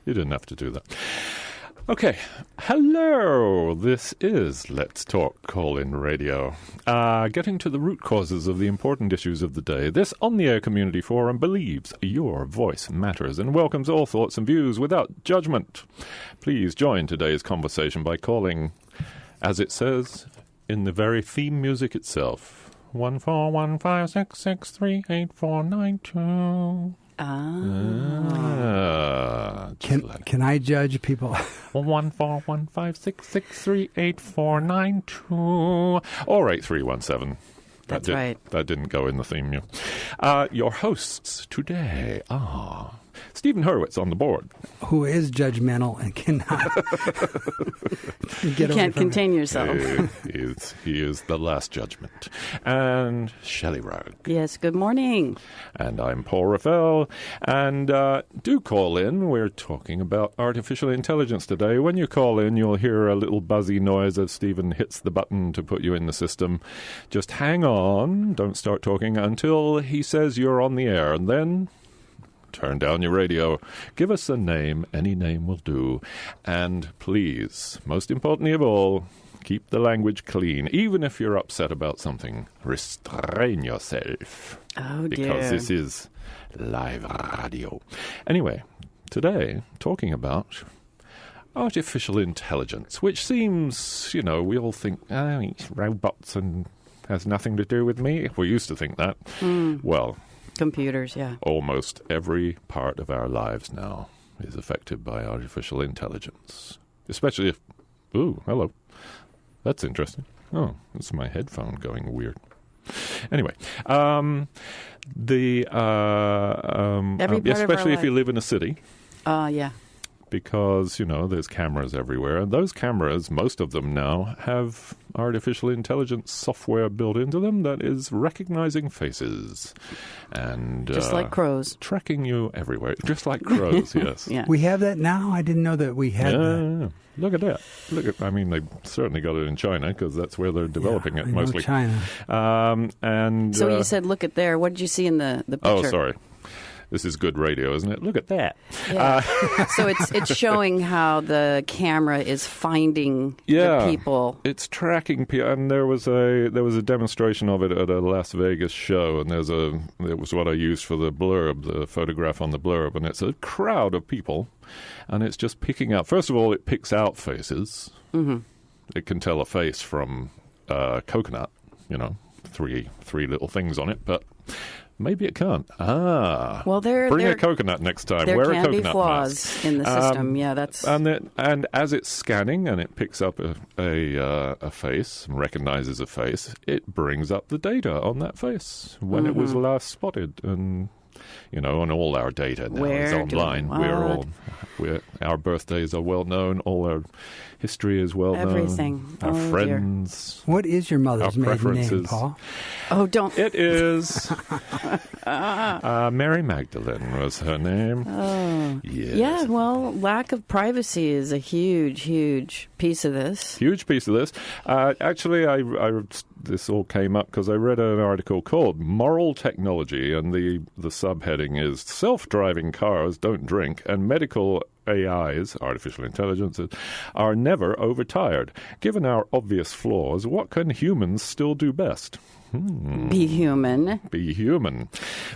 You didn't have to do that. Okay. Hello. This is Let's Talk Call-In Radio. Getting to the root causes of the important issues of the day. This on-the-air community forum believes your voice matters and welcomes all thoughts and views without judgment. Please join today's conversation by calling, as it says in the very theme music itself, 14156638492. Can I judge people? 14156638492 or 8317. That's right. That didn't go in the theme. Your hosts today are Stephen Hurwitz on the board, who is judgmental and cannot you can't contain yourself. He is the last judgment. And Shelley Rugg. Yes, good morning. And I'm Paul Raffel. And do call in. We're talking about artificial intelligence today. When you call in, you'll hear a little buzzy noise as Stephen hits the button to put you in the system. Just hang on. Don't start talking until he says you're on the air. And then turn down your radio. Give us a name. Any name will do. And please, most importantly of all, keep the language clean. Even if you're upset about something, restrain yourself. Oh, dear. Because this is live radio. Anyway, today, talking about artificial intelligence, which seems, we all think, it's robots and has nothing to do with me. We used to think that. Well, computers, yeah. Almost every part of our lives now is affected by artificial intelligence. Especially if... Ooh, hello. That's interesting. Oh, it's my headphone going weird. Anyway, especially if you live in a city. Yeah. Because, there's cameras everywhere. And those cameras, most of them now, have artificial intelligence software built into them that is recognizing faces. And just like crows. Tracking you everywhere. Just like crows, yes. Yeah. We have that now? I didn't know that we had that. Look at that. They certainly got it in China because that's where they're developing it mostly. China. And you said, look at there. What did you see in the picture? Oh, sorry. This is good radio, isn't it? Look at that. Yeah. So it's showing how the camera is finding the people. It's tracking people. And there was a demonstration of it at a Las Vegas show, and it was what I used for the blurb, the photograph on the blurb, and it's a crowd of people, and it's just picking out. First of all, it picks out faces. Mm-hmm. It can tell a face from coconut. Three little things on it, but. Maybe it can't. Well, bring a coconut next time. There Wear can a coconut be flaws mask. in the system. Yeah, that's. And as it's scanning and it picks up a face and recognizes a face, it brings up the data on that face when it was last spotted, and and all our data now is online. Our birthdays are well known. All our history is well known. Everything. Our friends. What is your mother's maiden name, Paul? Oh, don't. It is Mary Magdalene was her name. Oh. Yes. Yeah, well, lack of privacy is a huge, huge piece of this. Huge piece of this. Actually, this all came up because I read an article called Moral Technology, and the subheading is Self-Driving Cars Don't Drink, and Medical AIs, artificial intelligences, are never overtired. Given our obvious flaws, what can humans still do best? Be human. Be human.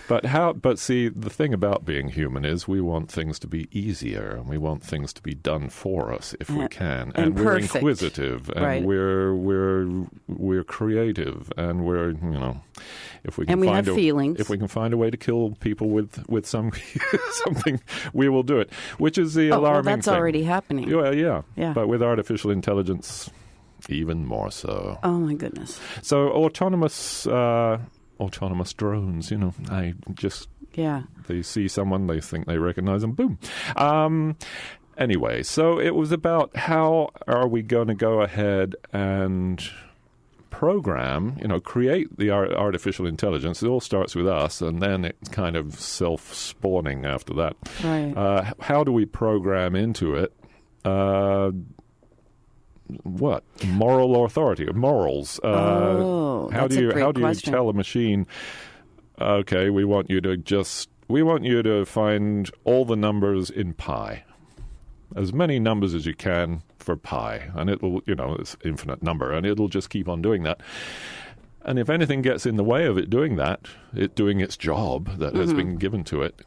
But see, the thing about being human is we want things to be easier, and we want things to be done for us if we can. And we're perfect. Inquisitive, and right. we're creative, and we're, if we can we find have feelings. If we can find a way to kill people with some something, we will do it. Which is the alarming that's thing. already happening. Yeah. But with artificial intelligence, even more so. Oh my goodness! So autonomous drones. They see someone, they think they recognize them, boom. Anyway, so it was about how are we going to go ahead and program, create the artificial intelligence. It all starts with us, and then it's kind of self-spawning after that. Right. How do we program into it? What moral authority? Morals. How do you tell a machine? Okay, we want you to find all the numbers in pi. as many numbers as you can for pi, and it'll, it's infinite number, and it'll just keep on doing that. And if anything gets in the way of it doing that, it doing its job that has been given to it,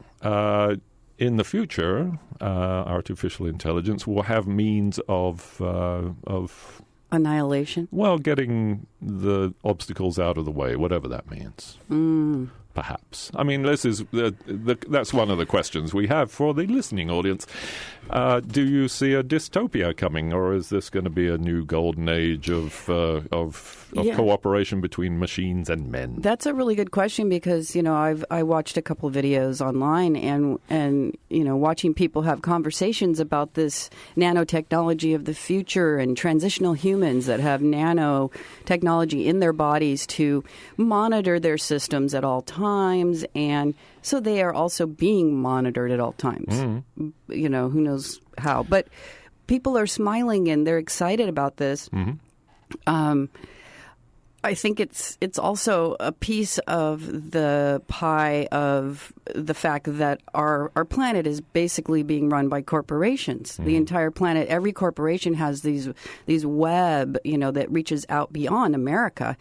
in the future, artificial intelligence will have means of annihilation. Well, getting the obstacles out of the way, whatever that means. Perhaps. I mean, this is that's one of the questions we have for the listening audience. Do you see a dystopia coming, or is this going to be a new golden age of cooperation between machines and men? That's a really good question because I watched a couple of videos online and watching people have conversations about this nanotechnology of the future and transitional humans that have nanotechnology in their bodies to monitor their systems at all times, and so they are also being monitored at all times. Who knows how, but people are smiling and they're excited about this. I think it's also a piece of the pie of the fact that our planet is basically being run by corporations. The entire planet, every corporation has these web, that reaches out beyond America,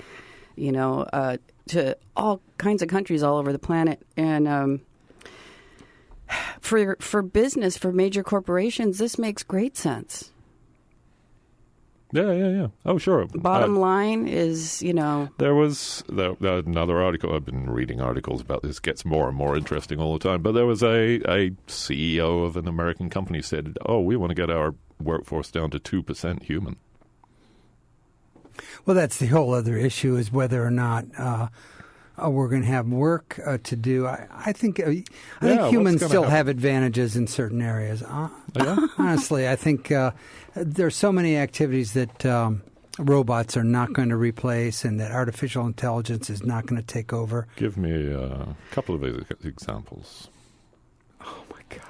to all kinds of countries all over the planet. And for business, for major corporations, this makes great sense. Yeah. Oh, sure. Bottom line is, There was another article. I've been reading articles about this. It gets more and more interesting all the time. But there was a CEO of an American company said, we want to get our workforce down to 2% human. Well, that's the whole other issue, is whether or not we're going to have work to do. I think humans still have advantages in certain areas. Honestly, I think there's so many activities that robots are not going to replace, and that artificial intelligence is not going to take over. Give me a couple of examples. Oh my God,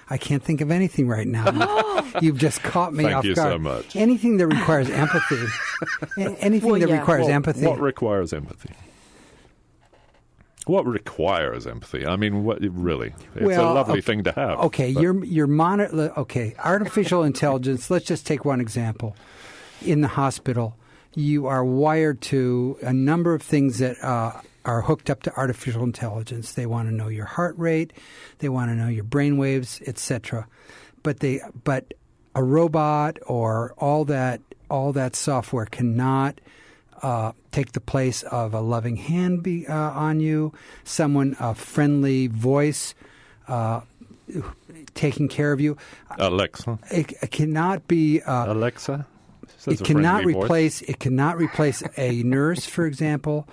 I can't think of anything right now. You've just caught me off guard. Thank you so much. Anything that requires empathy. Requires empathy. What requires empathy? What requires empathy? I mean, what really? It's a lovely thing to have. Okay, artificial intelligence. Let's just take one example. In the hospital, you are wired to a number of things that are hooked up to artificial intelligence. They want to know your heart rate, they want to know your brain waves, etc. But a robot or all that software cannot take the place of a loving hand on you, a friendly voice taking care of you. Alexa. It cannot be Alexa. It cannot replace. It cannot replace a nurse, for example.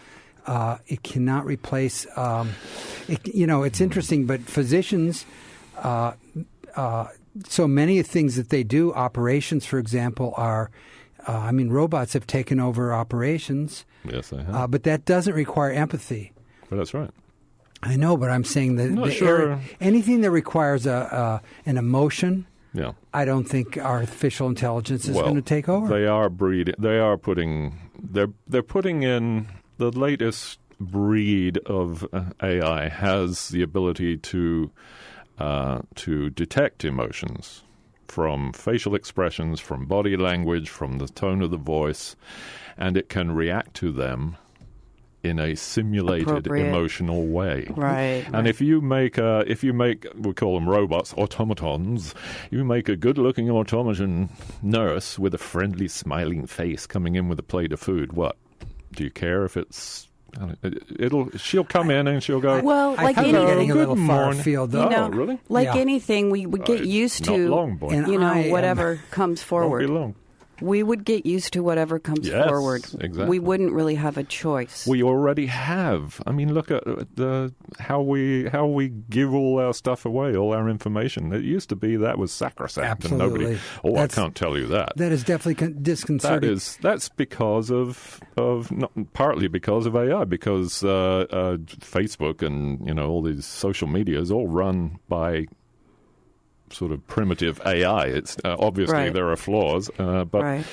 It cannot replace. It's interesting, but physicians. So many things that they do, operations, for example, are. Robots have taken over operations. Yes, they have. But that doesn't require empathy. Well, that's right. I know, but I'm saying that anything that requires an emotion, I don't think artificial intelligence is going to take over. They are they're putting in the latest breed of AI has the ability to detect emotions. From facial expressions, from body language, from the tone of the voice, and it can react to them in a simulated emotional way. Right. And if you make, we call them robots, automatons, you make a good-looking automaton nurse with a friendly, smiling face coming in with a plate of food, what? Do you care if it's... She'll come in and she'll go. Well, like getting a little far afield, though. Really? Like anything, we would get used to. Not long, boy. Whatever comes forward. Won't be long. We would get used to whatever comes forward. Exactly. We wouldn't really have a choice. We already have. I mean, look at how we give all our stuff away, all our information. It used to be that was sacrosanct. Absolutely. And nobody. I can't tell you that. That is definitely disconcerting. That's because of partly because of AI, because Facebook and all these social media is all run by sort of primitive AI. It's obviously there are flaws, but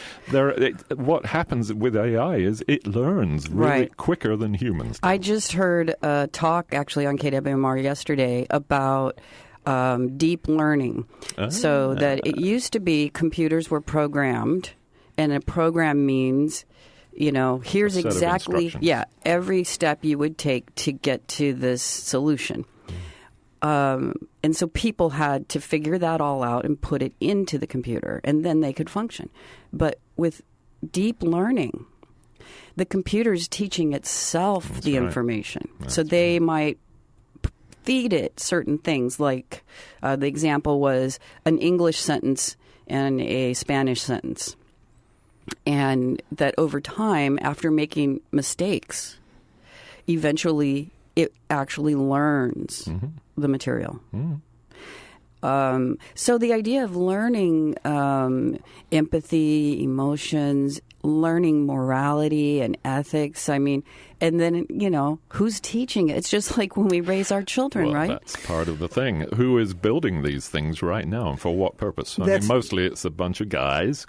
what happens with AI is it learns really quicker than humans do. I just heard a talk actually on KWMR yesterday about deep learning. So that it used to be computers were programmed, and a program means, here's exactly, every step you would take to get to this solution. And so people had to figure that all out and put it into the computer, and then they could function. But with deep learning, the computer's teaching itself the information. So they might feed it certain things, like the example was an English sentence and a Spanish sentence. And that over time, after making mistakes, eventually it actually learns the material. So the idea of learning empathy, emotions, learning morality and ethics, and then, who's teaching it? It's just like when we raise our children, right? That's part of the thing. Who is building these things right now, and for what purpose? Mostly it's a bunch of guys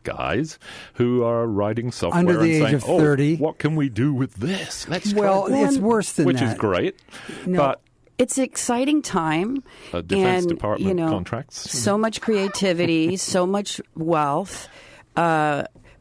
who are writing software under the and age saying, of 30. What can we do with this? Let's try it's worse than which that. is great, No. but it's an exciting time. Defense Department contracts. So much creativity, so much wealth.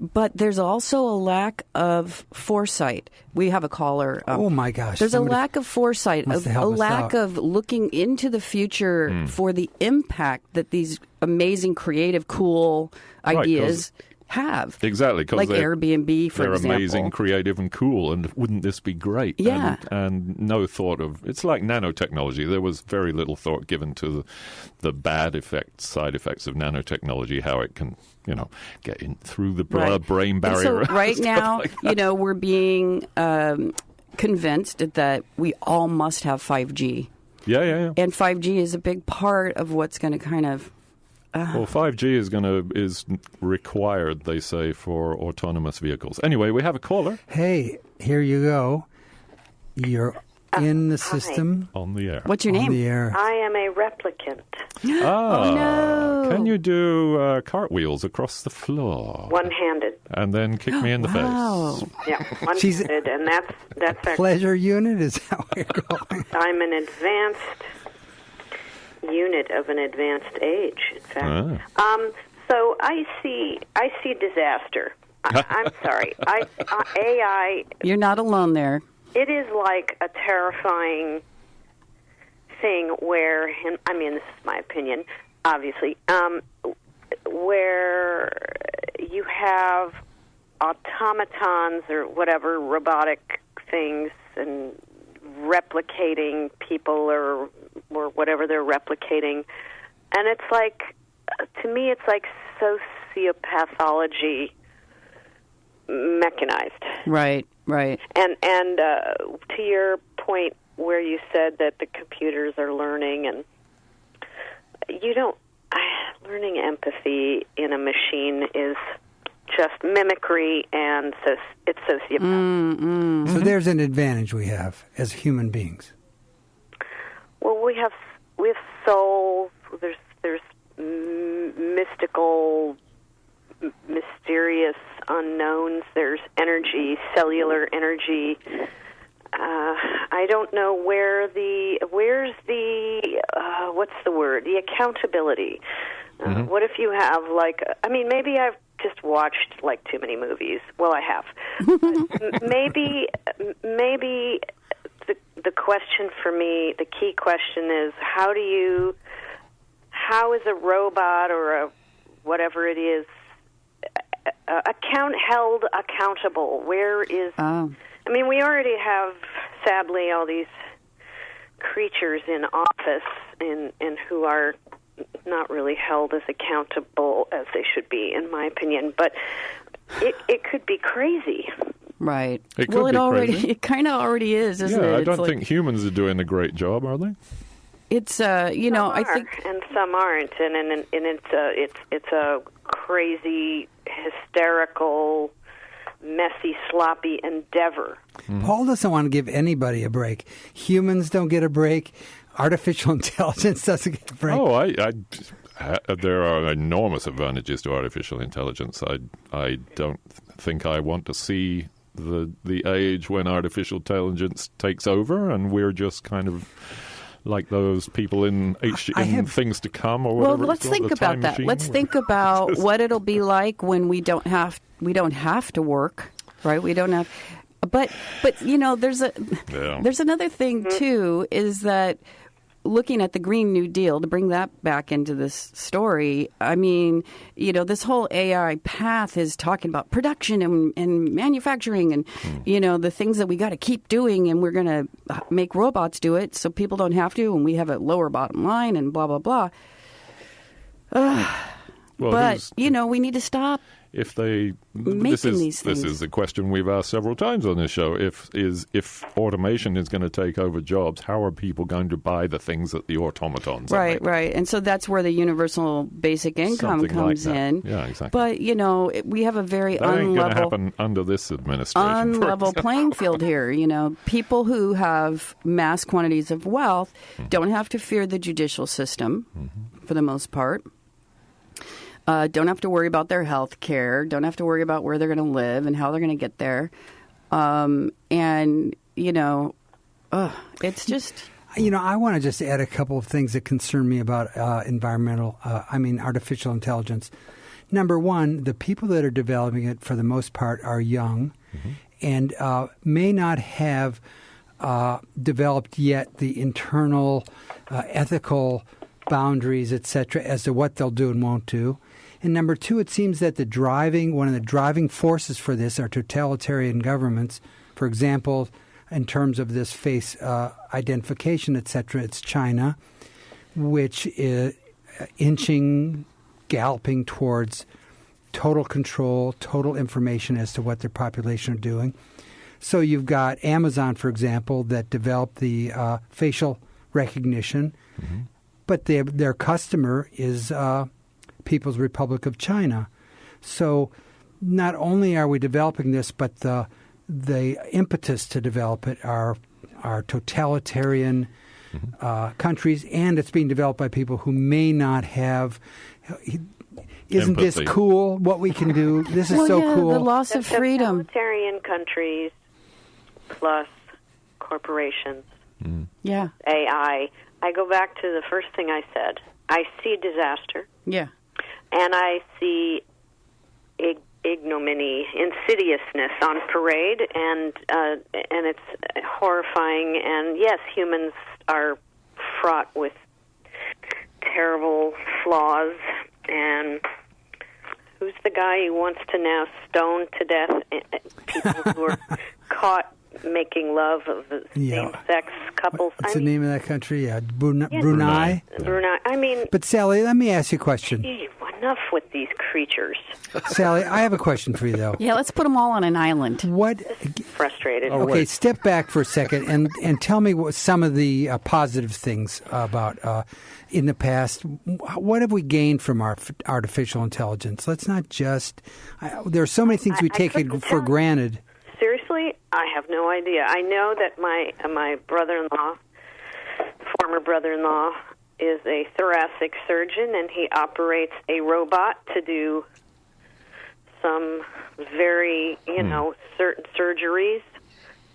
But there's also a lack of foresight. We have a caller. Oh, my gosh. There's a lack of foresight, a lack of looking into the future for the impact that these amazing, creative, cool ideas have. Exactly. Like Airbnb, for example. They're amazing, creative, and cool, and wouldn't this be great? Yeah. And no thought of... It's like nanotechnology. There was very little thought given to the bad effects, side effects of nanotechnology, how it can, get in through the blood-brain barrier. And so right now, we're being convinced that we all must have 5G. Yeah. And 5G is a big part of what's going to kind of... Well, 5G is required, they say, for autonomous vehicles. Anyway, we have a caller. Hey, here you go. You're in the system. On the air. What's your name? On the air. I am a replicant. Oh, no. Can you do cartwheels across the floor? One-handed. And then kick me in the face. Yeah, one-handed, and that's actually... Pleasure unit is how we're going. I'm an advanced unit of an advanced age, in fact. So I see disaster. I'm sorry. AI... You're not alone there. It is like a terrifying thing where, this is my opinion, obviously, where you have automatons or whatever, robotic things, and replicating people or whatever they're replicating. And it's like, to me, it's like sociopathology mechanized. Right. And to your point where you said that the computers are learning, and learning empathy in a machine is just mimicry, and it's sociopathic. So there's an advantage we have as human beings. Well, we have souls. There's mystical, mysterious unknowns. There's energy, cellular energy. I don't know where's the what's the word? The accountability. What if you have maybe I've just watched too many movies. Well, I have. But maybe the question for me, the key question is how is a robot or a whatever it is held accountable? Where is? We already have, sadly, all these creatures in office and who are not really held as accountable as they should be, in my opinion. But it could be crazy. Right. It could be crazy. It kind of already is, isn't it? I don't think humans are doing a great job, are they? It's I think, and some aren't, and it's a crazy, hysterical, messy, sloppy endeavor. Paul doesn't want to give anybody a break. Humans don't get a break. Artificial intelligence doesn't get a break. Oh, there are enormous advantages to artificial intelligence. I don't think I want to see the age when artificial intelligence takes over and we're just kind of like those people in Things to Come or whatever. Well, let's think about that. Machine. Let's think about what it'll be like when we don't have to work, right? We don't have, but there's another thing too, is that looking at the Green New Deal, to bring that back into this story, I mean, this whole AI path is talking about production and manufacturing and, the things that we got to keep doing, and we're going to make robots do it so people don't have to, and we have a lower bottom line and blah, blah, blah. But we need to stop. If they this is a question we've asked several times on this show. If automation is going to take over jobs, how are people going to buy the things that the automatons are making? Right. And so that's where the universal basic income comes in. Yeah, exactly. But we have a very that ain't going to happen under this administration. Unlevel playing field here. People who have mass quantities of wealth don't have to fear the judicial system for the most part. Don't have to worry about their health care. Don't have to worry about where they're going to live and how they're going to get there. It's just... I want to just add a couple of things that concern me about artificial intelligence. Number one, the people that are developing it, for the most part, are young and may not have developed yet the internal ethical boundaries, etc., as to what they'll do and won't do. And number two, it seems that one of the driving forces for this are totalitarian governments. For example, in terms of this face identification, etc., it's China, which is galloping towards total control, total information as to what their population are doing. So you've got Amazon, for example, that developed the facial recognition, but their customer is People's Republic of China. So not only are we developing this, but the impetus to develop it are totalitarian countries, and it's being developed by people who may not have... Isn't empathy. This cool, what we can do? This is so cool. The loss of freedom. Totalitarian countries plus corporations. Yeah. AI. I go back to the first thing I said. I see disaster. Yeah. And I see ignominy, insidiousness on parade, and it's horrifying. And yes, humans are fraught with terrible flaws. And who's the guy who wants to now stone to death people who are caught making love of the same-sex couples? What's the name of that country? Brunei? Brunei. I mean... But, Sally, let me ask you a question. Enough with these creatures. Sally, I have a question for you, though. Yeah, let's put them all on an island. Frustrated. Okay, step back for a second and tell me what some of the positive things about in the past. What have we gained from our artificial intelligence? Let's not just... there are so many things we take for granted. Seriously, I have no idea. I know that my brother-in-law, former brother-in-law, is a thoracic surgeon, and he operates a robot to do some very, certain surgeries,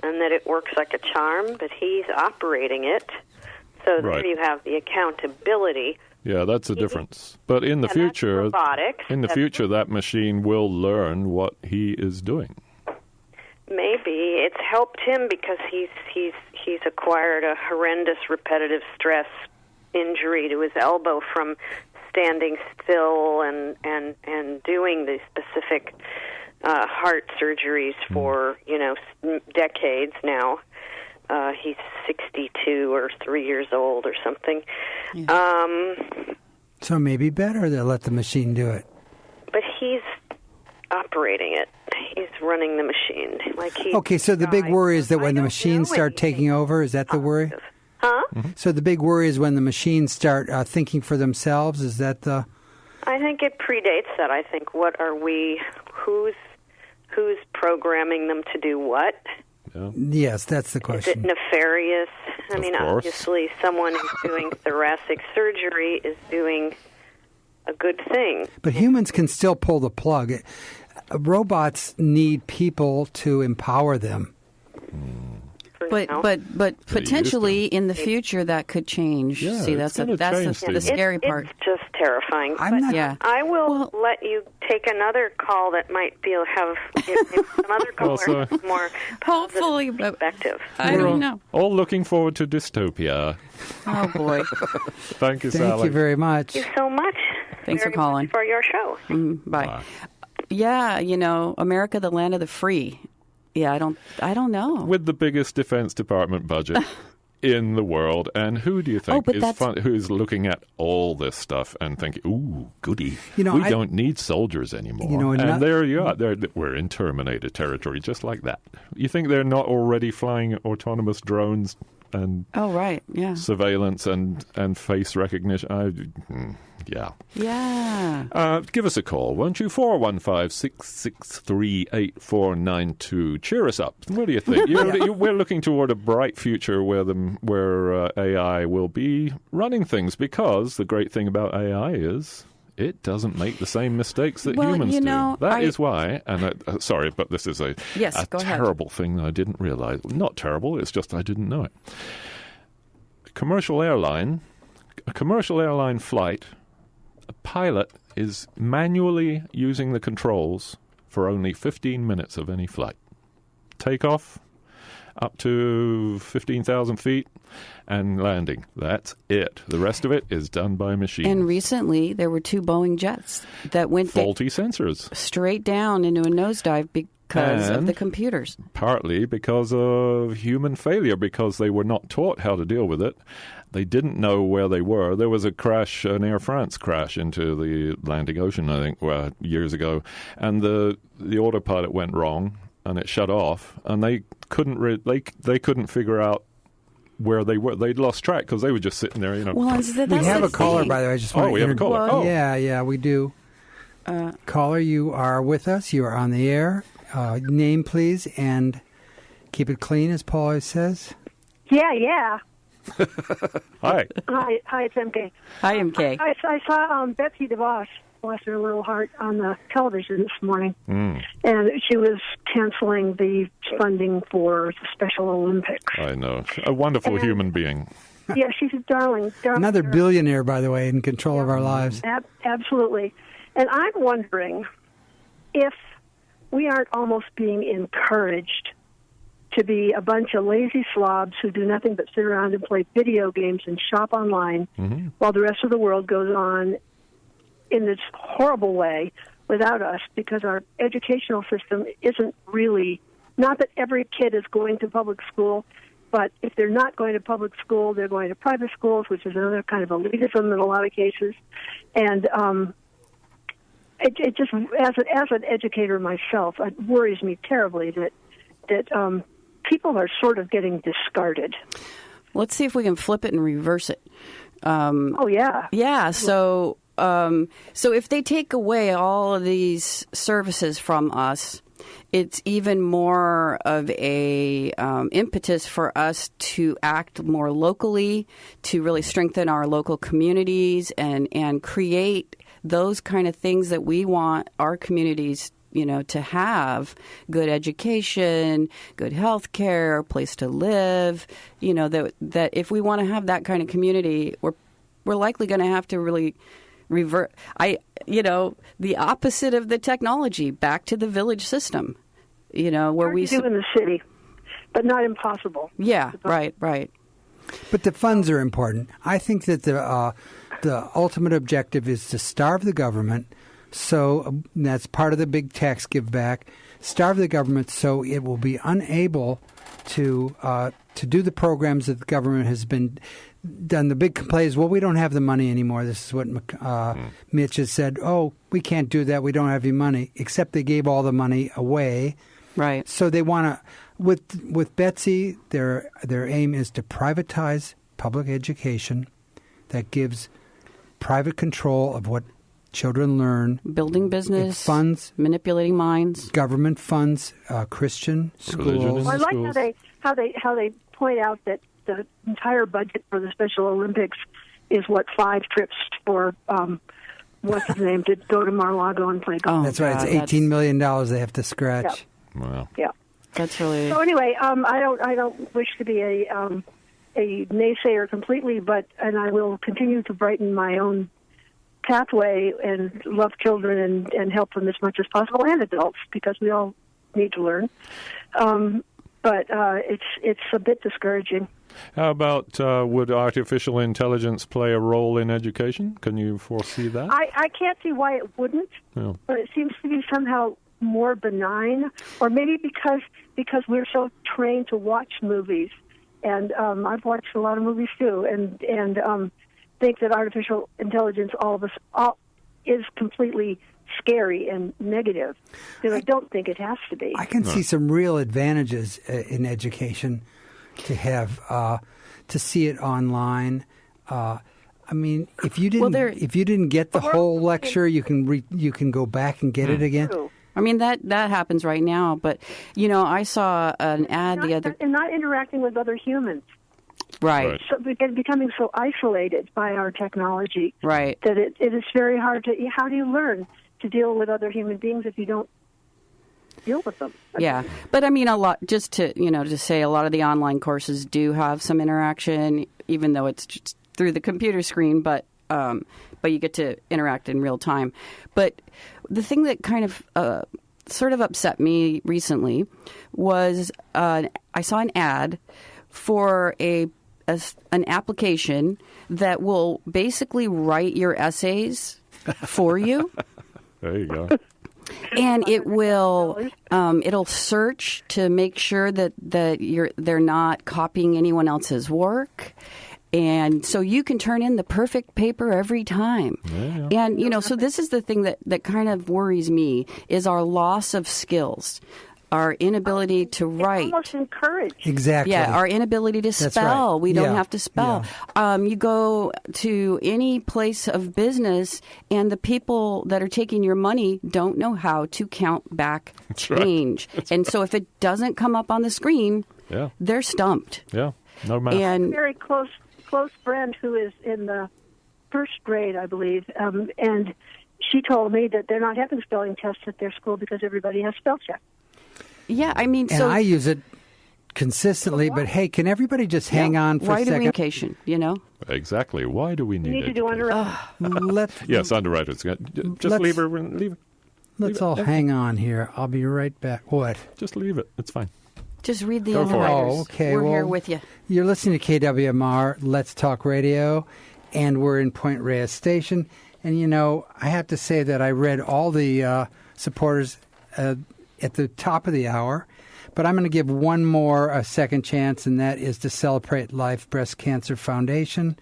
and that it works like a charm, but he's operating it. So there you have the accountability. Yeah, that's a difference. But in the future, that machine will learn what he is doing. Maybe it's helped him because he's acquired a horrendous repetitive stress injury to his elbow from standing still and doing the specific heart surgeries for decades now. He's 62 or 3 years old or something. Yeah. So maybe better to let the machine do it. But he's operating it. He's running the machine. Okay, so the big worry is that when the machines start taking over, is that the worry? Huh? So the big worry is when the machines start thinking for themselves. Is that the? I think it predates that. I think what are we? Who's programming them to do what? Yeah. Yes, that's the question. Is it nefarious? I mean, obviously, someone who's doing thoracic surgery is doing a good thing. But humans can still pull the plug. Robots need people to empower them. For But potentially in the future that could change. Yeah, See, that's the scary part. It's just terrifying. I will let you take another call that might have some other caller more hopefully perspective. I don't know. All looking forward to dystopia. Oh boy! Thank you, Sally. Thank you very much. Thank you so much. Thanks for calling. For your show. Bye. Yeah, America, the land of the free. Yeah, I don't know. With the biggest Defense Department budget in the world, and who do you think who's looking at all this stuff and thinking, "Ooh, goody, we don't need soldiers anymore." And there you are. We're in Terminator territory, just like that. You think they're not already flying autonomous drones and surveillance and face recognition? Give us a call, won't you? 415-663-8492. Cheer us up. What do you think? We're looking toward a bright future where AI will be running things, because the great thing about AI is it doesn't make the same mistakes that humans do. That is why, and sorry, but this is a terrible thing that I didn't realize. Not terrible, it's just I didn't know it. A commercial airline flight, a pilot is manually using the controls for only 15 minutes of any flight. Takeoff up to 15,000 feet and landing. That's it. The rest of it is done by machines. And recently there were 2 Boeing jets that went faulty sensors straight down into a nosedive because of the computers. Partly because of human failure, because they were not taught how to deal with it. They didn't know where they were. There was a crash, an Air France crash into the Atlantic Ocean, I think, years ago. And the autopilot went wrong and it shut off. And they couldn't they couldn't figure out where they were. They'd lost track because they were just sitting there, Well, we have a caller, by the way. I just want we have a caller. Well, yeah, we do. Caller, you are with us. You are on the air. Name, please, and keep it clean, as Paul always says. Yeah. Hi, it's MK. Hi, MK. I saw Betsy DeVos, bless her little heart, on the television this morning, and she was canceling the funding for the Special Olympics. I know. A wonderful human being. Yeah, she's a darling. Another billionaire, by the way, in control of our lives. Absolutely. And I'm wondering if we aren't almost being encouraged to be a bunch of lazy slobs who do nothing but sit around and play video games and shop online while the rest of the world goes on in this horrible way without us, because our educational system isn't really, not that every kid is going to public school, but if they're not going to public school, they're going to private schools, which is another kind of elitism in a lot of cases. And it just, as an educator myself, it worries me terribly that people are sort of getting discarded. Let's see if we can flip it and reverse it. Yeah. So if they take away all of these services from us, it's even more of a impetus for us to act more locally, to really strengthen our local communities and create those kind of things that we want our communities to have: good education, good health care, a place to live. That if we want to have that kind of community, we're likely going to have to really revert. The opposite of the technology, back to the village system. Where we do in the city, but not impossible. Yeah, right. But the funds are important. I think that the ultimate objective is to starve the government. So that's part of the big tax give back. Starve the government so it will be unable to do the programs that the government has been done. The big complaint is, we don't have the money anymore. This is what Mitch has said. Oh, we can't do that. We don't have any money. Except they gave all the money away. Right. So they want to, with Betsy, their aim is to privatize public education that gives private control of what children learn. Building business. It funds. Manipulating minds. Government funds Christian schools. I like how they point out that the entire budget for the Special Olympics is 5 trips for what's his name to go to Mar-a-Lago and play golf. That's right. It's $18 million they have to scratch. Wow. Yeah. That's really. So anyway, I don't wish to be a naysayer completely, and I will continue to brighten my own pathway and love children and help them as much as possible, and adults, because we all need to learn. But it's a bit discouraging. How about would artificial intelligence play a role in education? Can you foresee that? I can't see why it wouldn't, but it seems to be somehow more benign, or maybe because we're so trained to watch movies, and I've watched a lot of movies too, and think that artificial intelligence all is completely scary and negative, because I don't think it has to be. I can see some real advantages in education to have to see it online. I mean, if you didn't get the whole lecture, you can go back and get it again. True. I mean, that happens right now. But I saw an ad the other. And not interacting with other humans. Right. So becoming so isolated by our technology. Right. That it is very hard to. How do you learn to deal with other human beings if you don't deal with them? Yeah, but I mean, a lot. Just to say, a lot of the online courses do have some interaction, even though it's just through the computer screen. But you get to interact in real time. But the thing that kind of sort of upset me recently was I saw an ad for an application that will basically write your essays for you. There you go. And it will it'll search to make sure that they're not copying anyone else's work. And so you can turn in the perfect paper every time. Yeah. And, so this is the thing that kind of worries me, is our loss of skills, our inability to write. It's almost encouraged. Exactly. Yeah, our inability to spell. Right. We don't have to spell. Yeah. You go to any place of business, and the people that are taking your money don't know how to count back change. Right. And so if it doesn't come up on the screen, they're stumped. Yeah, no math. And very close friend who is in the first grade, I believe, and she told me that they're not having spelling tests at their school because everybody has spell check. Yeah, I mean, and I use it consistently, but hey, can everybody just hang on for a second? Why do we education, Exactly. Why do we need to do underwriting. Yes, underwriters. Just leave it. Let's all hang on here. I'll be right back. What? Just leave it. It's fine. Just read the Go underwriters. Oh, okay. We're here with you. You're listening to KWMR, Let's Talk Radio, and we're in Point Reyes Station. And, I have to say that I read all the supporters at the top of the hour, but I'm going to give one more a second chance, and that is to Celebrate Life Breast Cancer Foundation,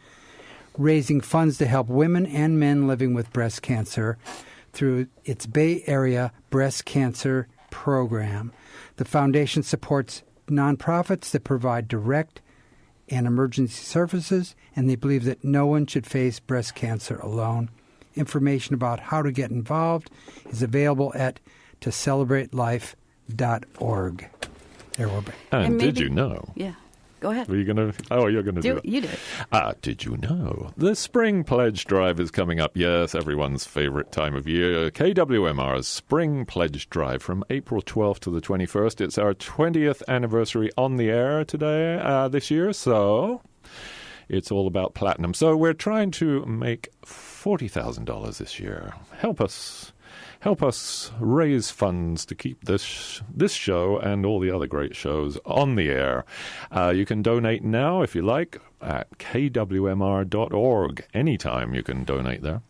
raising funds to help women and men living with breast cancer through its Bay Area Breast Cancer Program. The foundation supports nonprofits that provide direct and emergency services, and they believe that no one should face breast cancer alone. Information about how to get involved is available at tocelebratelife.org. There we'll be. And did you know? Yeah. Go ahead. Were you going to? Oh, you're going to do it. You did. Did you know? The Spring Pledge Drive is coming up. Yes, everyone's favorite time of year. KWMR's Spring Pledge Drive from April 12th to the 21st. It's our 20th anniversary on the air today, this year, so it's all about platinum. So we're trying to make $40,000 this year. Help us raise funds to keep this show and all the other great shows on the air. You can donate now, if you like, at kwmr.org. Anytime you can donate there.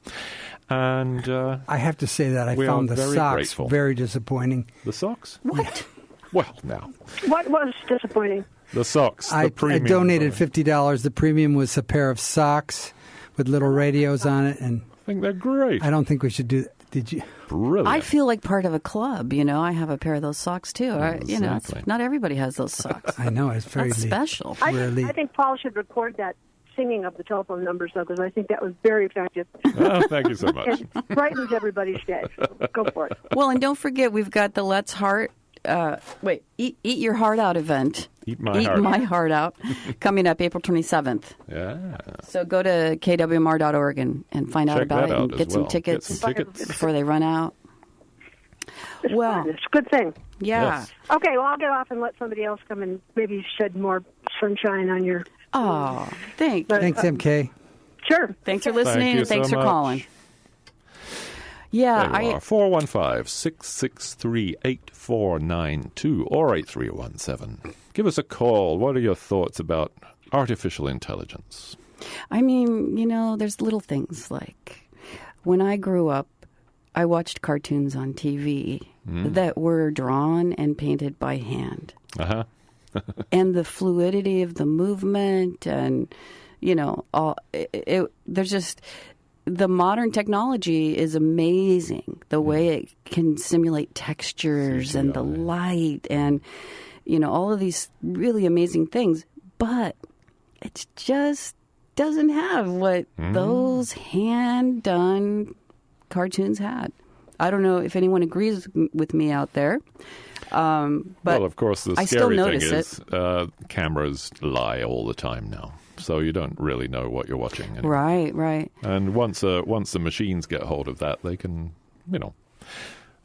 And I have to say that I found the socks very disappointing. The socks? What? Well, now. What was disappointing? The socks. I donated $50. The premium was a pair of socks with little radios on it, and I think they're great. I don't think we should do that. Did you? Brilliant. I feel like part of a club. I have a pair of those socks too. Exactly. Not everybody has those socks. I know, it's very That's special. I think Paul should record that singing of the telephone numbers, though, because I think that was very effective. Oh, thank you so much. It brightens everybody's day. So go for it. Well, and don't forget, we've got the Let's Heart. Eat Your Heart Out event. Eat My Heart Out coming up April 27th. Yeah. So go to kwmr.org and find out about it and get some tickets before they run out. Well, it's a good thing. Yeah. Yes. Okay, well, I'll get off and let somebody else come and maybe shed more sunshine on your... Oh, thanks. Thanks, MK. Sure. Thanks for listening, you and thanks so for much. calling. Yeah, There you are, 415-663-8492 or 8317. Give us a call. What are your thoughts about artificial intelligence? I mean, there's little things like when I grew up, I watched cartoons on TV that were drawn and painted by hand. Uh-huh. And the fluidity of the movement and, there's just... The modern technology is amazing. The way it can simulate textures and the light and, all of these really amazing things. But it just doesn't have what those hand-done cartoons had. I don't know if anyone agrees with me out there. But well, of course, the I still scary thing notice is cameras lie all the time now. So you don't really know what you're watching. Right. And once the machines get hold of that, they can,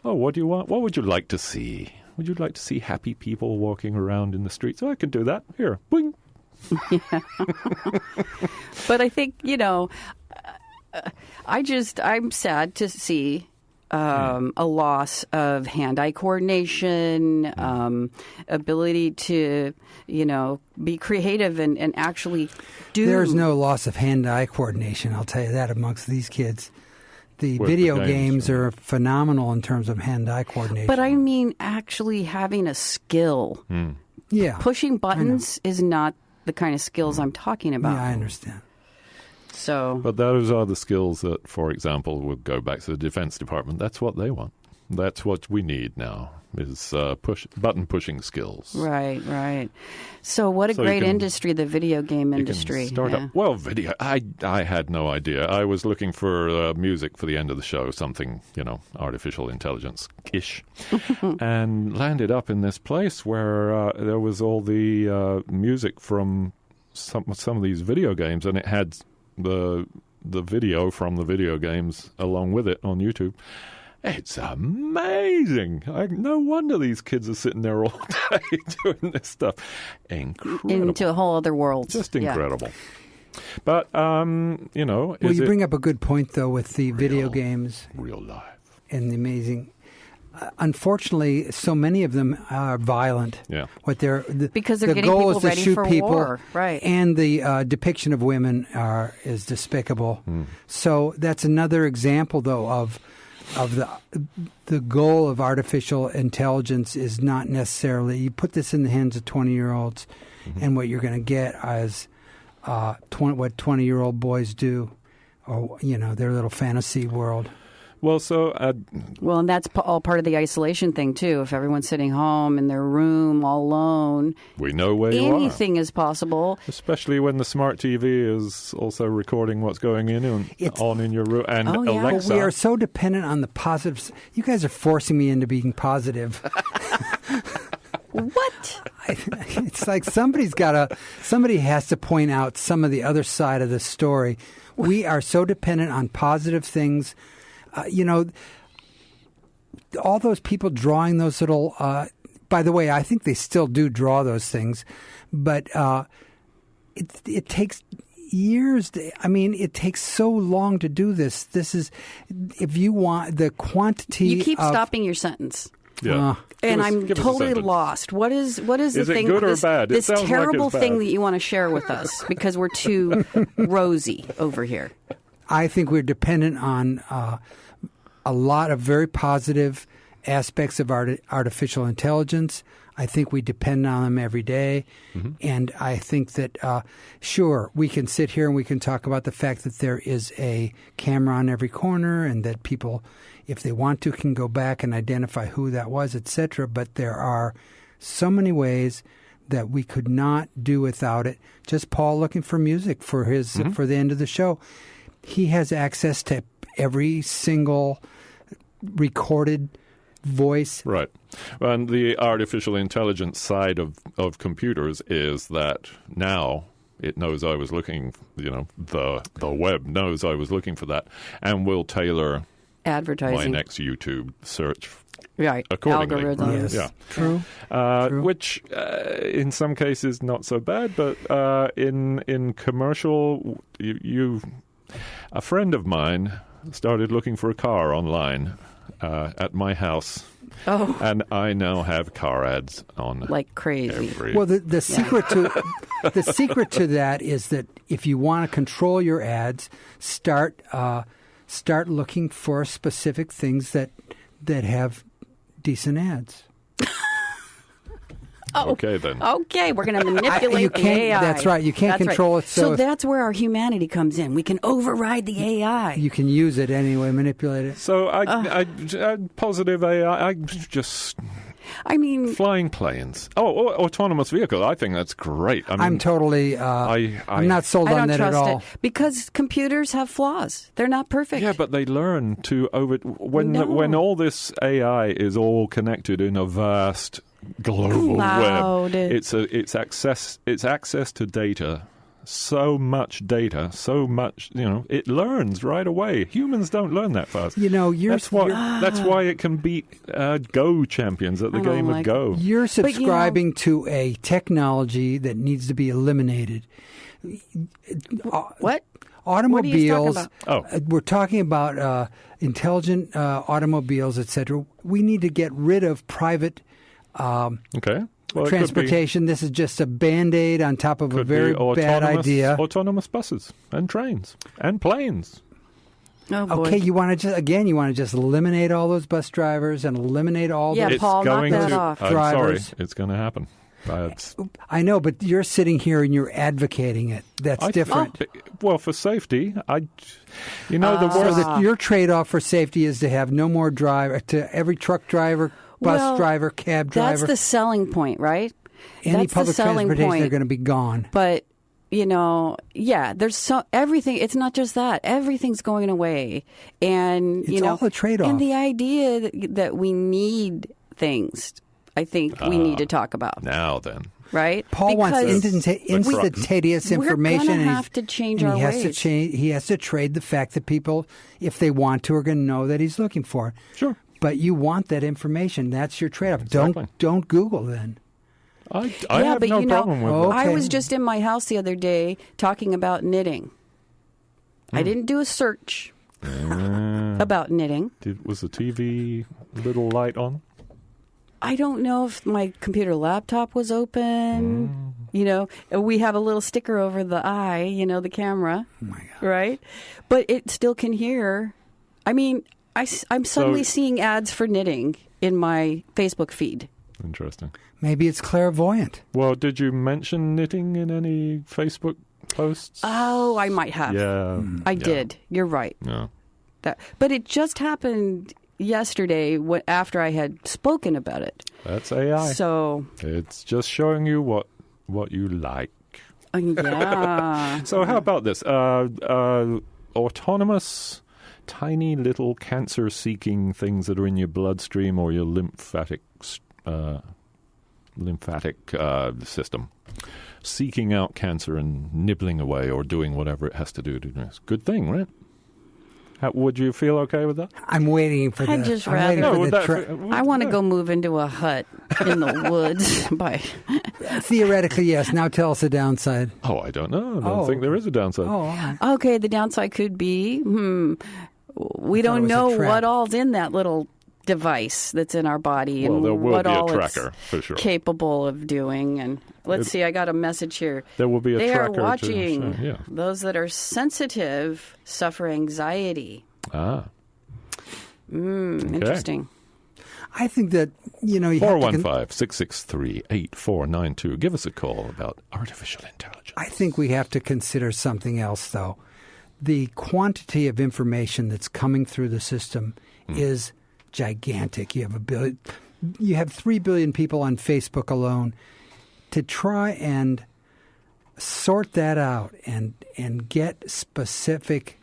oh, what do you want? What would you like to see? Would you like to see happy people walking around in the streets? Oh, I can do that. Here, boing. Yeah. But I think, I'm sad to see a loss of hand-eye coordination, ability to, be creative and actually do... There's no loss of hand-eye coordination, I'll tell you that, amongst these kids. The video games are phenomenal in terms of hand-eye coordination. But I mean actually having a skill. Yeah. Pushing buttons is not the kind of skills I'm talking about. Yeah, I understand. So, but those are the skills that, for example, will go back to the Defense Department. That's what they want. That's what we need now, is button-pushing skills. Right. So what a great industry, the video game industry. Start up. Well, video. I had no idea. I was looking for music for the end of the show, something, artificial intelligence-ish, and landed up in this place where there was all the music from some of these video games, and it had the video from the video games along with it on YouTube. It's amazing. No wonder these kids are sitting there all day doing this stuff. Incredible. Into a whole other world. Just incredible. But, Well, you bring up a good point, though, with the video games. Real life. And the amazing... unfortunately, so many of them are violent. Yeah. Because they're getting people ready for war. Right. And the depiction of women is despicable. So that's another example, though, of the goal of artificial intelligence is not necessarily you put this in the hands of 20-year-olds, and what you're going to get is what 20-year-old boys do, or their little fantasy world. Well, and that's all part of the isolation thing, too. If everyone's sitting home in their room all alone, we know where you are. Anything is possible. Especially when the smart TV is also recording what's going on in your room. And Alexa. But we are so dependent on the positives. You guys are forcing me into being positive. What? It's like somebody has to point out some of the other side of the story. We are so dependent on positive things. All those people drawing those little, by the way, I think they still do draw those things, but it takes years. It takes so long to do this. This is, if you want the quantity. You keep stopping your sentence. Yeah. And I'm totally lost. What is the thing? Is it good or bad? This terrible thing that you want to share with us because we're too rosy over here. I think we're dependent on a lot of very positive aspects of artificial intelligence. I think we depend on them every day. And I think that, sure, we can sit here and we can talk about the fact that there is a camera on every corner and that people, if they want to, can go back and identify who that was, etc. But there are so many ways that we could not do without it. Just Paul looking for music for for the end of the show. He has access to every single recorded voice. Right. And the artificial intelligence side of computers is that now it knows I was looking, the web knows I was looking for that and will tailor advertising. my next YouTube search. Right. Accordingly. Algorithms. Yes. Yeah. True. Which in some cases not so bad, but in commercial, a friend of mine started looking for a car online at my house. Oh, And I now have car ads on like crazy. every... Well, the secret to that is that if you want to control your ads, start looking for specific things that have decent ads. Okay, then. Okay, we're going to manipulate the AI. That's right. You can't control it. So that's where our humanity comes in. We can override the AI. You can use it anyway, manipulate it. So I positive AI, I mean, flying planes. Oh, autonomous vehicle. I think that's great. I mean, I'm totally. I'm not sold I on don't that at trust all. it because computers have flaws. They're not perfect. yeah, but they learn to when No. when all this AI is all connected in a vast global Cloud. web. It's access to data. So much data, so much, it learns right away. Humans don't learn that fast. That's why it can beat Go champions at the game of Go. You're subscribing to a technology that needs to be eliminated. What? Automobiles. What are you talking We're talking about intelligent automobiles, etc. We need to get rid of private Okay. Well, transportation. This is just a Band-Aid on top of a very bad idea. Autonomous buses and trains and planes. Oh, boy. Okay, you want to just eliminate all those bus drivers and eliminate all Yeah, those Paul, knock going that to. off. I'm drivers. sorry, it's going to happen. I know, but you're sitting here and you're advocating it. That's different. Well, for safety, the So worst. that your trade-off for safety is to have no more to every truck driver, bus driver, cab driver. That's the selling point, right? Any That's public the selling transportation, point. they're going to be gone. But there's everything. It's not just that. Everything's going away, and It's all a trade-off. And the idea that we need things, I think we need to talk about. Now then. Right? Paul wants Because instantaneous information. We're going to and have to change and our he has ways. to change. He has to trade the fact that people, if they want to, are going to know that he's looking for it. Sure. But you want that information. That's your trade-off. Exactly. Don't Google then. I have but no problem with that. I Okay. was just in my house the other day talking about knitting. I didn't do a search about knitting. Was the TV little light on? I don't know if my computer laptop was open. We have a little sticker over the eye, the camera. Oh my God. Right? But it still can hear. I mean, I'm suddenly seeing ads for knitting in my Facebook feed. Interesting. Maybe it's clairvoyant. Well, did you mention knitting in any Facebook posts? Oh, I might have. Yeah. I did. You're right. Yeah. But it just happened yesterday after I had spoken about it. That's AI. So It's just showing you what you like. yeah. So how about this? Autonomous, tiny little cancer-seeking things that are in your bloodstream or your lymphatic system, seeking out cancer and nibbling away or doing whatever it has to do. It's a good thing, right? Would you feel okay with that? I'm waiting for I'd the. just I'm rather- waiting No, for the I want to go move into a hut in the woods. Theoretically, yes. Now tell us the downside. Oh, I don't know. I don't think there is a downside. Oh, all right. Okay, the downside could be, we it don't was a know trap. what all's in that little device that's in our body Well, and there will what be a all tracker, it's for sure. capable of doing. And let's see, I got a message here. There will be a they tracker. are watching Yeah. those that are sensitive suffer anxiety. Ah. Interesting. I think that you have to 415-663-8492. Give us a call about artificial intelligence. I think we have to consider something else, though. The quantity of information that's coming through the system is gigantic. You have 3 billion people on Facebook alone. To try and sort that out and get specific,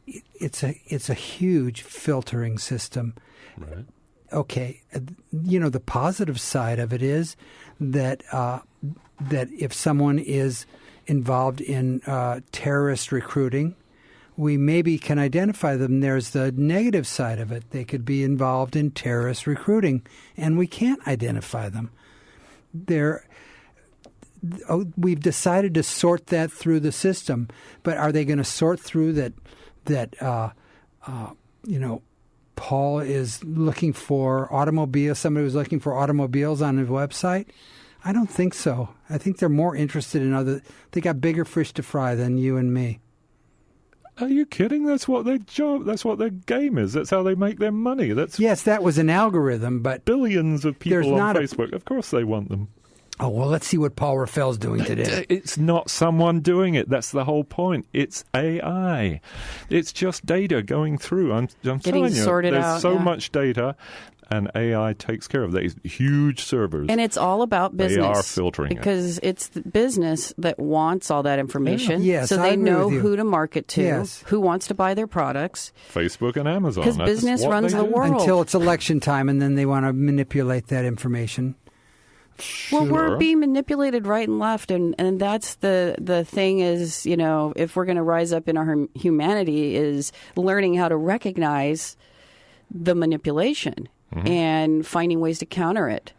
it's a huge filtering system. Right. Okay, the positive side of it is that if someone is involved in terrorist recruiting, we maybe can identify them. There's the negative side of it. They could be involved in terrorist recruiting, and we can't identify them. We've decided to sort that through the system, but are they going to sort through that Paul is looking for automobiles, somebody was looking for automobiles on his website? I don't think so. I think they're more interested in they got bigger fish to fry than you and me. Are you kidding? That's what their job, that's what their game is. That's how they make their money. Yes, that was an algorithm, but billions of people on Facebook. Of course they want them. Oh, well, let's see what Paul Raffel's doing today. It's not someone doing it. That's the whole point. It's AI. It's just data going through. I'm telling you, sorted there's out, so much data, and AI takes care of these huge servers. And it's all about business. They are filtering because it's the business that wants all that information. Yeah. Yes, so they know who to market to, who wants to buy their products. Facebook and Amazon. Because business runs the world. Until it's election time, and then they want to manipulate that information. Well, we're being manipulated right and left, and that's the thing is, if we're going to rise up in our humanity, is learning how to recognize the manipulation and finding ways to counter it.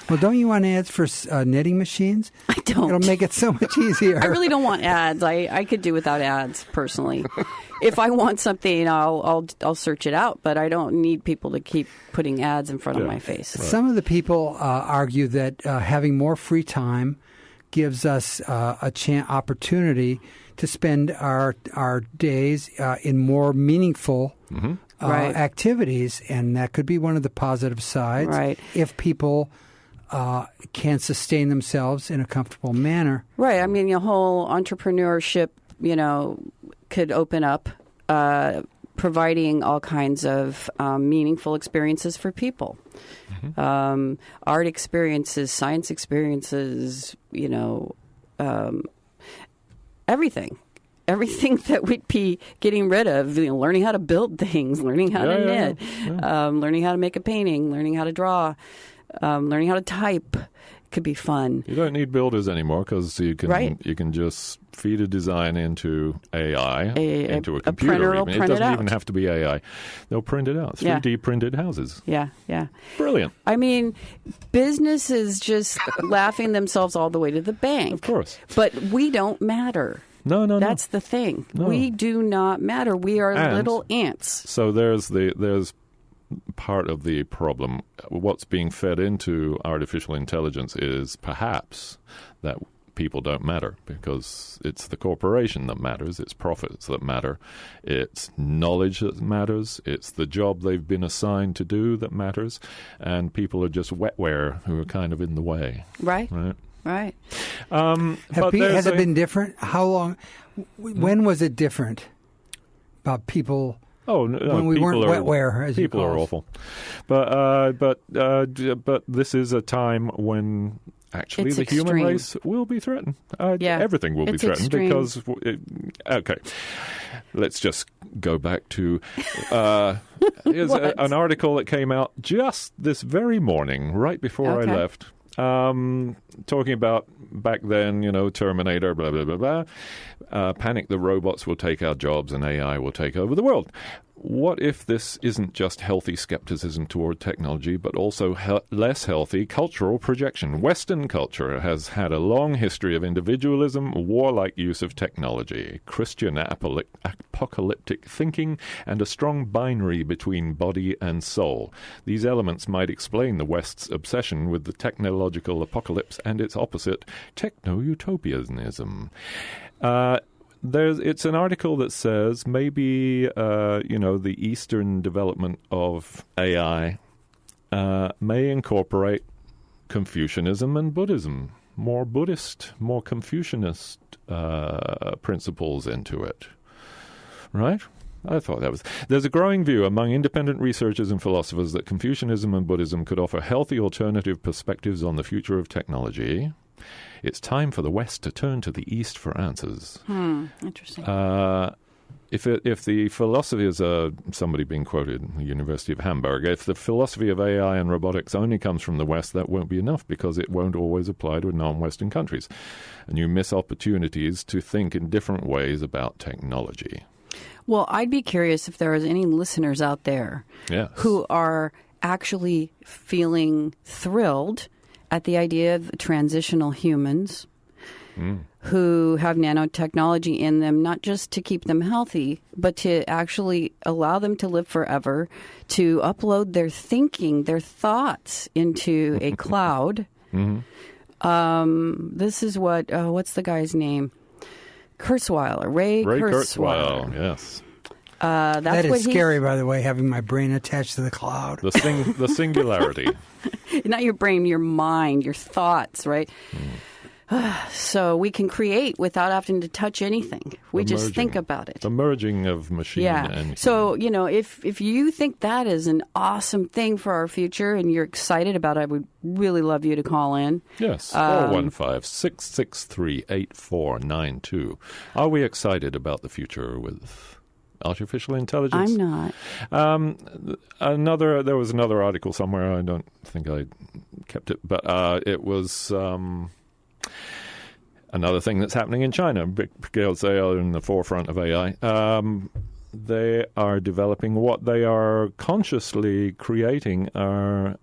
Well, don't you want ads for knitting machines? I don't. It'll make it so much easier. I really don't want ads. I could do without ads personally. If I want something, I'll search it out, but I don't need people to keep putting ads in front of my face. Right. Some of the people argue that having more free time gives us opportunity to spend our days in more meaningful activities, and that could be one of the positive sides. Right. If people can sustain themselves in a comfortable manner. Right. I mean, the whole entrepreneurship, could open up, providing all kinds of meaningful experiences for people. Art experiences, science experiences, everything. Everything that we'd be getting rid of, learning how to build things, learning how to knit, learning how to make a painting, learning how to draw, learning how to type. Could be fun. You don't need builders anymore because you can just feed a design into AI, into a computer. Printer will even. Print It doesn't even have to be AI. They'll print it out. 3D printed houses. Yeah. Brilliant. I mean, business is just laughing themselves all the way to the bank. Of course. But we don't matter. No. That's the thing. No. We do not matter. We are little ants. So there's part of the problem. What's being fed into artificial intelligence is perhaps that people don't matter because it's the corporation that matters, it's profits that matter, it's knowledge that matters, it's the job they've been assigned to do that matters, and people are just wetware who are kind of in the way. Right. Has it been different? How long? When was it different about people? Oh, no, when we weren't wetware, as people you call are awful, but this is a time when actually it's the extreme. human race will be threatened. Everything will be threatened because. Let's just go back to here's an article that came out just this very morning, right before I left. Talking about back then, Terminator, blah, blah, blah, blah. Panic, the robots will take our jobs and AI will take over the world. What if this isn't just healthy skepticism toward technology, but also less healthy cultural projection? Western culture has had a long history of individualism, warlike use of technology, Christian apocalyptic thinking, and a strong binary between body and soul. These elements might explain the West's obsession with the technological apocalypse and its opposite, techno-utopianism. It's an article that says maybe, the Eastern development of AI may incorporate Confucianism and Buddhism, more Buddhist, more Confucianist principles into it. Right? I thought that was... There's a growing view among independent researchers and philosophers that Confucianism and Buddhism could offer healthy alternative perspectives on the future of technology. It's time for the West to turn to the East for answers. Interesting. If the philosophy is somebody being quoted, the University of Hamburg, if the philosophy of AI and robotics only comes from the West, that won't be enough because it won't always apply to non-Western countries. And you miss opportunities to think in different ways about technology. Well, I'd be curious if there is any listeners out there who are actually feeling thrilled at the idea of transitional humans who have nanotechnology in them, not just to keep them healthy, but to actually allow them to live forever, to upload their thinking, their thoughts into a cloud. This is what's the guy's name? Kurzweiler, Ray Kurzweiler. Yes. That is scary, by the way, having my brain attached to the cloud. The singularity. Not your brain, your mind, your thoughts, right? So we can create without having to touch anything. We just think about it. The merging of machine and human. So, if you think that is an awesome thing for our future and you're excited about it, I would really love you to call in. Yes, 415-663-8492. Are we excited about the future with artificial intelligence? I'm not. There was another article somewhere. I don't think I kept it, but it was another thing that's happening in China, because they are in the forefront of AI. They are developing what they are consciously creating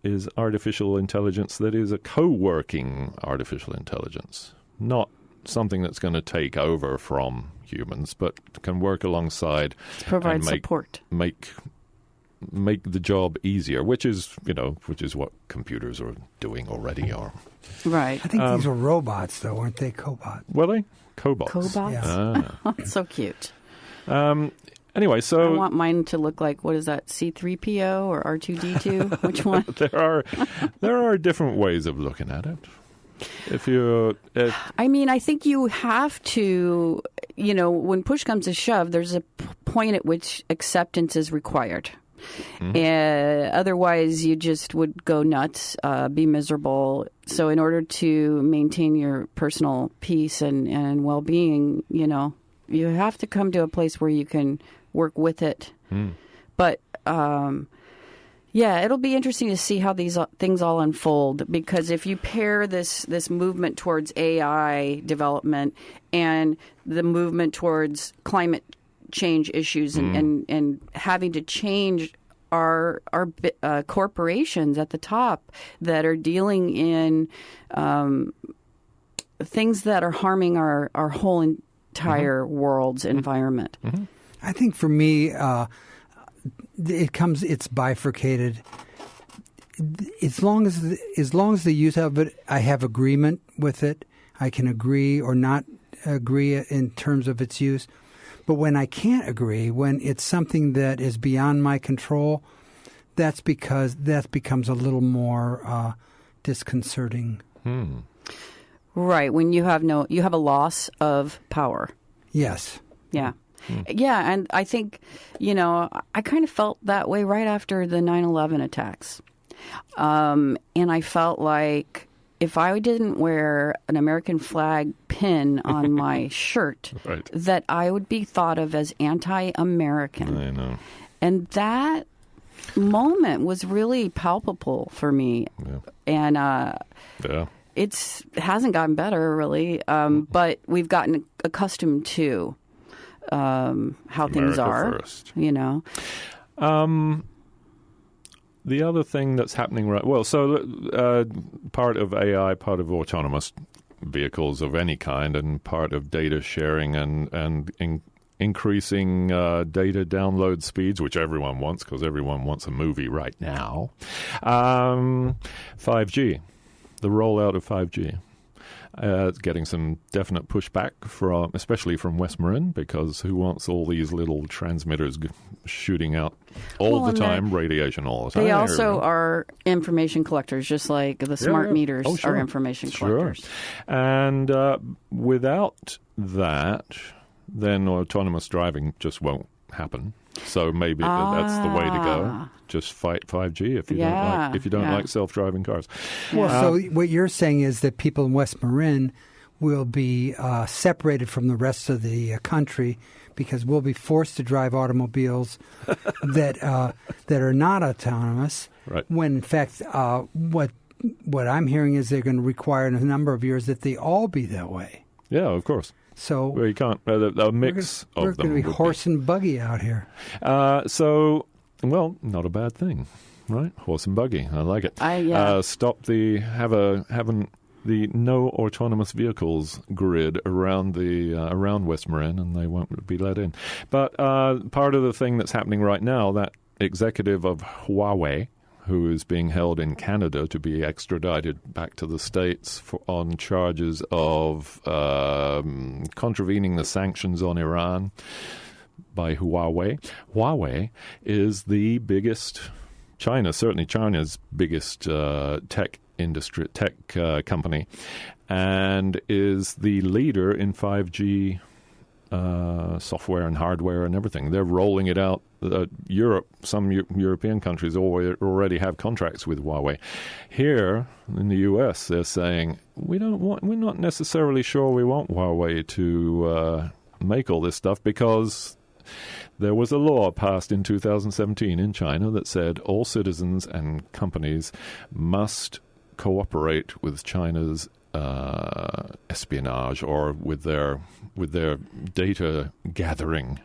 is artificial intelligence that is a co-working artificial intelligence, not something that's going to take over from humans, but can work alongside, provide support, make the job easier, which is what computers are doing already. Right. I think these were robots, though, weren't they? Cobots. Were they? Cobots. Cobots? That's so cute. Anyway, so I want mine to look like, what is that, C-3PO or R2-D2? Which one? There are different ways of looking at it. I think you have to, when push comes to shove, there's a point at which acceptance is required. Otherwise, you just would go nuts, be miserable. So in order to maintain your personal peace and well-being, you have to come to a place where you can work with it. But, it'll be interesting to see how these things all unfold, because if you pair this movement towards AI development and the movement towards climate change issues and having to change our corporations at the top that are dealing in things that are harming our whole entire world's environment. I think for me, it's bifurcated. As long as the use of it, I have agreement with it. I can agree or not agree in terms of its use. But when I can't agree, when it's something that is beyond my control, that's because that becomes a little more disconcerting. Right, when you have a loss of power. Yes. Yeah. Yeah, and I think, I kind of felt that way right after the 9/11 attacks. And I felt like if I didn't wear an American flag pin on my shirt, right, that I would be thought of as anti-American. I know. And that moment was really palpable for me. And it hasn't gotten better, really, but we've gotten accustomed to how things are, first. The other thing that's happening part of AI, part of autonomous vehicles of any kind, and part of data sharing and increasing data download speeds, which everyone wants because everyone wants a movie right now. 5G, the rollout of 5G. It's getting some definite pushback especially from West Marin, because who wants all these little transmitters shooting out all the time, radiation all the time? They also are information collectors, just like the smart meters are information collectors. And without that, then autonomous driving just won't happen. So maybe that's the way to go. Just fight 5G if you don't like self-driving cars. Well, so what you're saying is that people in West Marin will be separated from the rest of the country because we'll be forced to drive automobiles that are not autonomous. Right. When in fact, what I'm hearing is they're going to require in a number of years that they all be that way. Yeah, of course. So Well, you can't. A mix we're of them. going to be would horse and buggy out here. Well, not a bad thing, right? Horse and buggy. I like it. Stop the the no autonomous vehicles grid around around West Marin, and they won't be let in. But part of the thing that's happening right now, that executive of Huawei, who is being held in Canada to be extradited back to the States on charges of contravening the sanctions on Iran by Huawei. Huawei is the biggest, certainly China's biggest tech company, and is the leader in 5G software and hardware and everything. They're rolling it out. Europe, some European countries already have contracts with Huawei. Here in the U.S., they're saying we're not necessarily sure we want Huawei to make all this stuff, because there was a law passed in 2017 in China that said all citizens and companies must cooperate with China's espionage, or with their data gathering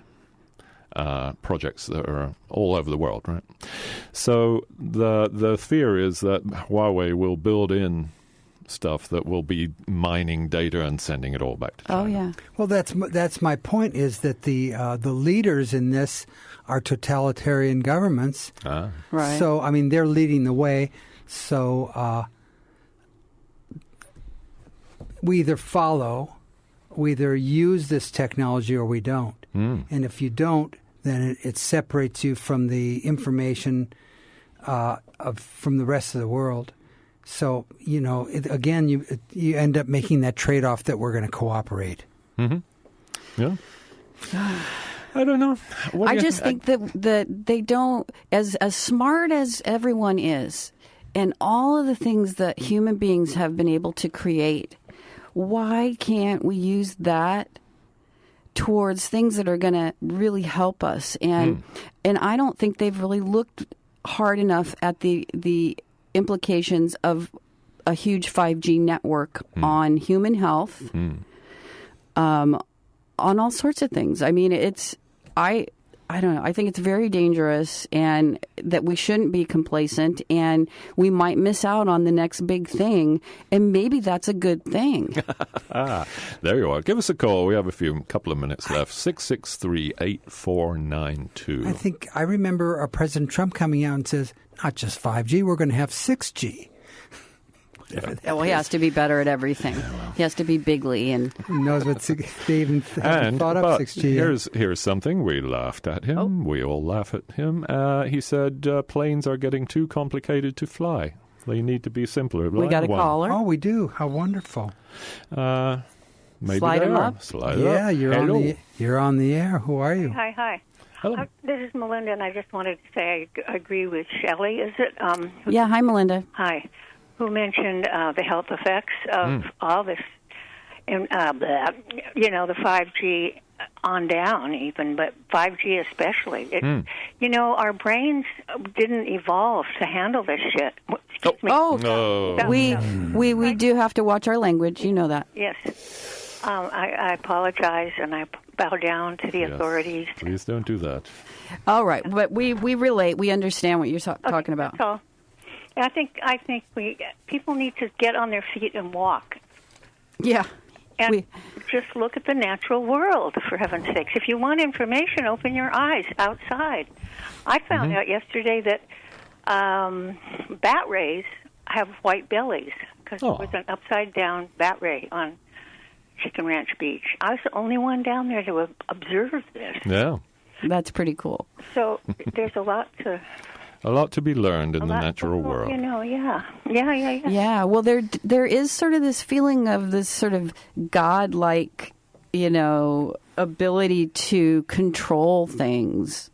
projects that are all over the world, right? So the fear is that Huawei will build in stuff that will be mining data and sending it all back to China. Oh, yeah. Well, that's my point, is that the leaders in this are totalitarian governments. Right. So, I mean, they're leading the way. So we either use this technology or we don't. And if you don't, then it separates you from the information from the rest of the world. So, you end up making that trade-off that we're going to cooperate. Mm-hmm. Yeah. I don't know. I just think that they don't, as smart as everyone is, and all of the things that human beings have been able to create, why can't we use that towards things that are going to really help us? And I don't think they've really looked hard enough at the implications of a huge 5G network on human health, on all sorts of things. I mean, I don't know. I think it's very dangerous, and that we shouldn't be complacent, and we might miss out on the next big thing, and maybe that's a good thing. There you are. Give us a call. We have a couple of minutes left. 663-8492. I remember President Trump coming out and says, not just 5G, we're going to have 6G. Well, he has to be better at everything. He has to be bigly, and who knows what they even thought up 6G. Here's something. We laughed at him. Oh. We all laugh at him. He said planes are getting too complicated to fly. They need to be simpler. We got a caller. Oh, we do. How wonderful. Maybe slide him up. Slide yeah, up. You're on the air. Who are you? Hi. Hello. This is Melinda, and I just wanted to say I agree with Shelley. Is it? Yeah. Hi, Melinda. Hi. Who mentioned the health effects of all this, and the 5G on down even, but 5G especially. Our brains didn't evolve to handle this shit. Excuse me. We do have to watch our language. You know that. Yes. I apologize, and I bow down to the authorities. Please don't do that. All right, but we relate. We understand what you're talking about. That's all. I think people need to get on their feet and walk. Yeah. And just look at the natural world, for heaven's sakes. If you want information, open your eyes outside. I found out yesterday that bat rays have white bellies, because there was an upside-down bat ray on Chicken Ranch Beach. I was the only one down there to observe this. Yeah. That's pretty cool. So there's a lot to be learned in the natural world. Yeah. Yeah, well, there is sort of this feeling of this sort of godlike, ability to control things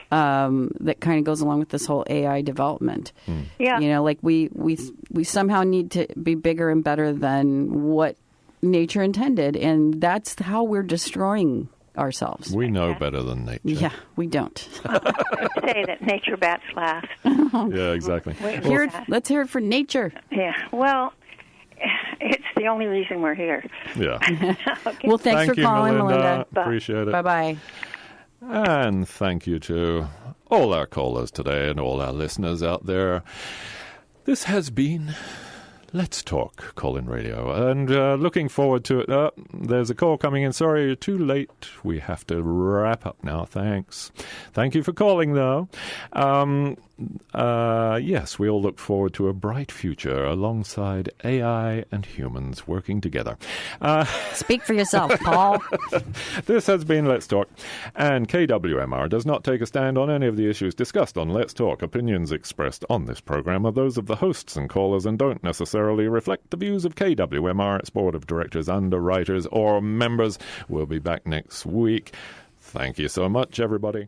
that kind of goes along with this whole AI development. Yeah. Like we somehow need to be bigger and better than what nature intended, and that's how we're destroying ourselves. We know better than nature. Yeah, we don't. Say that nature bats last. Yeah, exactly. Let's hear it for nature. Yeah. Well, it's the only reason we're here. Yeah. Okay. Well, thanks Thank for you, calling, Melinda. Appreciate it. Bye-bye. And thank you to all our callers today and all our listeners out there. This has been Let's Talk Call-In Radio, and looking forward to it. There's a call coming in. Sorry, you're too late. We have to wrap up now. Thanks. Thank you for calling, though. Yes, we all look forward to a bright future alongside AI and humans working together. Speak for yourself, Paul. This has been Let's Talk, and KWMR does not take a stand on any of the issues discussed on Let's Talk. Opinions expressed on this program are those of the hosts and callers and don't necessarily reflect the views of KWMR, its board of directors, underwriters, or members. We'll be back next week. Thank you so much, everybody.